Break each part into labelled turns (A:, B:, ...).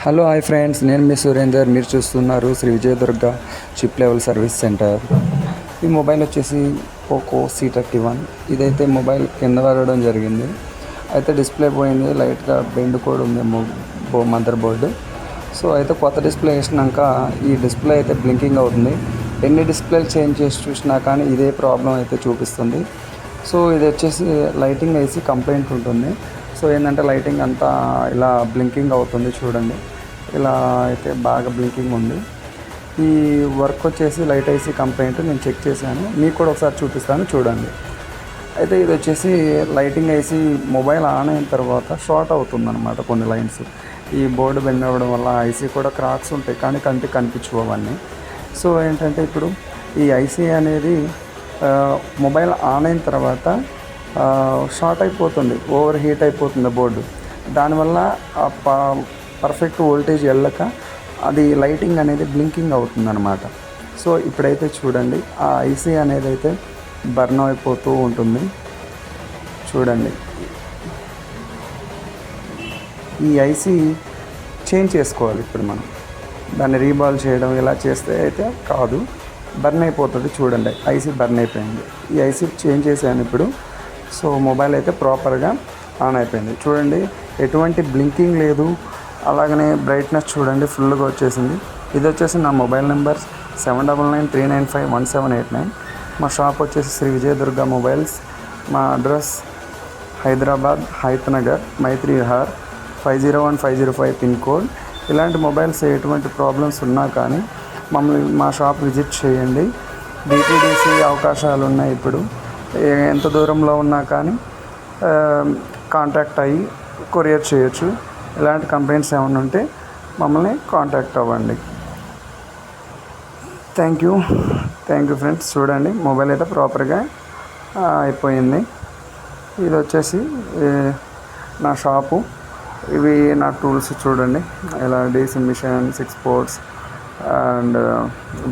A: Hello hi friends, నేను మీ సురేందర్. మీరు చూస్తున్నారు Sri Vijayadurga chip level service centre. ఈ మొబైల్ వచ్చేసి పోకో C31. ఇదైతే మొబైల్ కింద పడడం జరిగింది. అయితే డిస్ప్లే పోయింది, లైట్గా బెండ్ కూడా ఉంది మదర్ బోర్డు. సో అయితే కొత్త డిస్ప్లే వేసినాక ఈ డిస్ప్లే అయితే బ్లింకింగ్ అవుతుంది. ఎన్ని డిస్ప్లేలు చేంజ్ చేసి చూసినా కానీ ఇదే ప్రాబ్లం అయితే చూపిస్తుంది. సో ఇది వచ్చేసి లైటింగ్ వేసి కంప్లైంట్ ఉంటుంది. సో ఏంటంటే లైటింగ్ అంతా ఇలా బ్లింకింగ్ అవుతుంది చూడండి. ఇలా అయితే బాగా బ్లింకింగ్ ఉంది. ఈ వర్క్ వచ్చేసి లైట్ ఐసీ కంప్లైంట్ నేను చెక్ చేశాను, మీకు కూడా ఒకసారి చూపిస్తాను చూడండి. అయితే ఇది వచ్చేసి లైటింగ్ ఐసీ మొబైల్ ఆన్ అయిన తర్వాత షార్ట్ అవుతుంది అనమాట. కొన్ని లైన్స్ ఈ బోర్డు బెండ్ అవ్వడం వల్ల ఐసీ కూడా క్రాక్స్ ఉంటాయి, కానీ కంటికి కనిపించవు అవన్నీ. సో ఏంటంటే ఇప్పుడు ఈ ఐసీ అనేది మొబైల్ ఆన్ అయిన తర్వాత షార్ట్ అయిపోతుంది, ఓవర్ హీట్ అయిపోతుంది బోర్డు. దానివల్ల పర్ఫెక్ట్ వోల్టేజ్ వెళ్ళక అది లైటింగ్ అనేది బ్లింకింగ్ అవుతుంది అనమాట. సో ఇప్పుడైతే చూడండి, ఆ ఐసీ అనేది అయితే బర్న్ అయిపోతూ ఉంటుంది చూడండి. ఈ ఐసీ చేంజ్ చేసుకోవాలి ఇప్పుడు మనం. దాన్ని రీబాల్ చేయడం ఇలా చేస్తే అయితే కాదు, బర్న్ అయిపోతుంది చూడండి. ఐసీ బర్న్ అయిపోయింది. ఈ ఐసీ చేంజ్ చేశాను ఇప్పుడు. సో మొబైల్ అయితే ప్రాపర్గా ఆన్ అయిపోయింది చూడండి. ఎటువంటి బ్లింకింగ్ లేదు. అలాగనే బ్రైట్నెస్ చూడండి ఫుల్గా వచ్చేసింది. ఇది వచ్చేసి నా మొబైల్ నెంబర్ 7993951789. మా షాప్ వచ్చేసి శ్రీ విజయదుర్గ మొబైల్స్. మా అడ్రస్ హైదరాబాద్ హైత్ నగర్ మైత్రి విహార్ 501505 పిన్ కోడ్. ఇలాంటి మొబైల్స్ ఎటువంటి ప్రాబ్లమ్స్ ఉన్నా కానీ మమ్మల్ని మా షాప్ విజిట్ చేయండి. డిటిడిసి అవకాశాలు ఉన్నాయి. ఇప్పుడు ఎంత దూరంలో ఉన్నా కానీ కాంటాక్ట్ అయ్యి కొరియర్ చేయొచ్చు. ఇలాంటి కంప్లైంట్స్ ఏమైనా ఉంటే మమ్మల్ని కాంటాక్ట్ అవ్వండి. Thank you friends. చూడండి మొబైల్ అయితే ప్రాపర్గా అయిపోయింది. ఇది వచ్చేసి నా షాపు. ఇవి నా టూల్స్ చూడండి. ఇలా DC machine, 6 ports and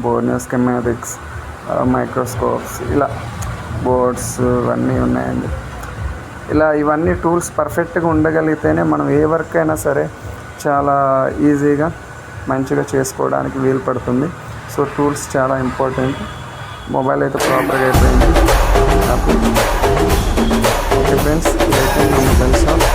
A: Borneo schematics, microscopes, ఇలా బోర్డ్స్ ఇవన్నీ ఉన్నాయండి. ఇలా ఇవన్నీ టూల్స్ పర్ఫెక్ట్గా ఉండగలిగితేనే మనం ఏ వర్క్ అయినా సరే చాలా ఈజీగా మంచిగా చేసుకోవడానికి వీలు పడుతుంది. సో టూల్స్ చాలా ఇంపార్టెంట్. మొబైల్ అయితే ప్రాపర్గా అయిపోయింది. ఓకే ఫ్రెండ్స్, ఇదైతే నా మొబైల్ షాప్.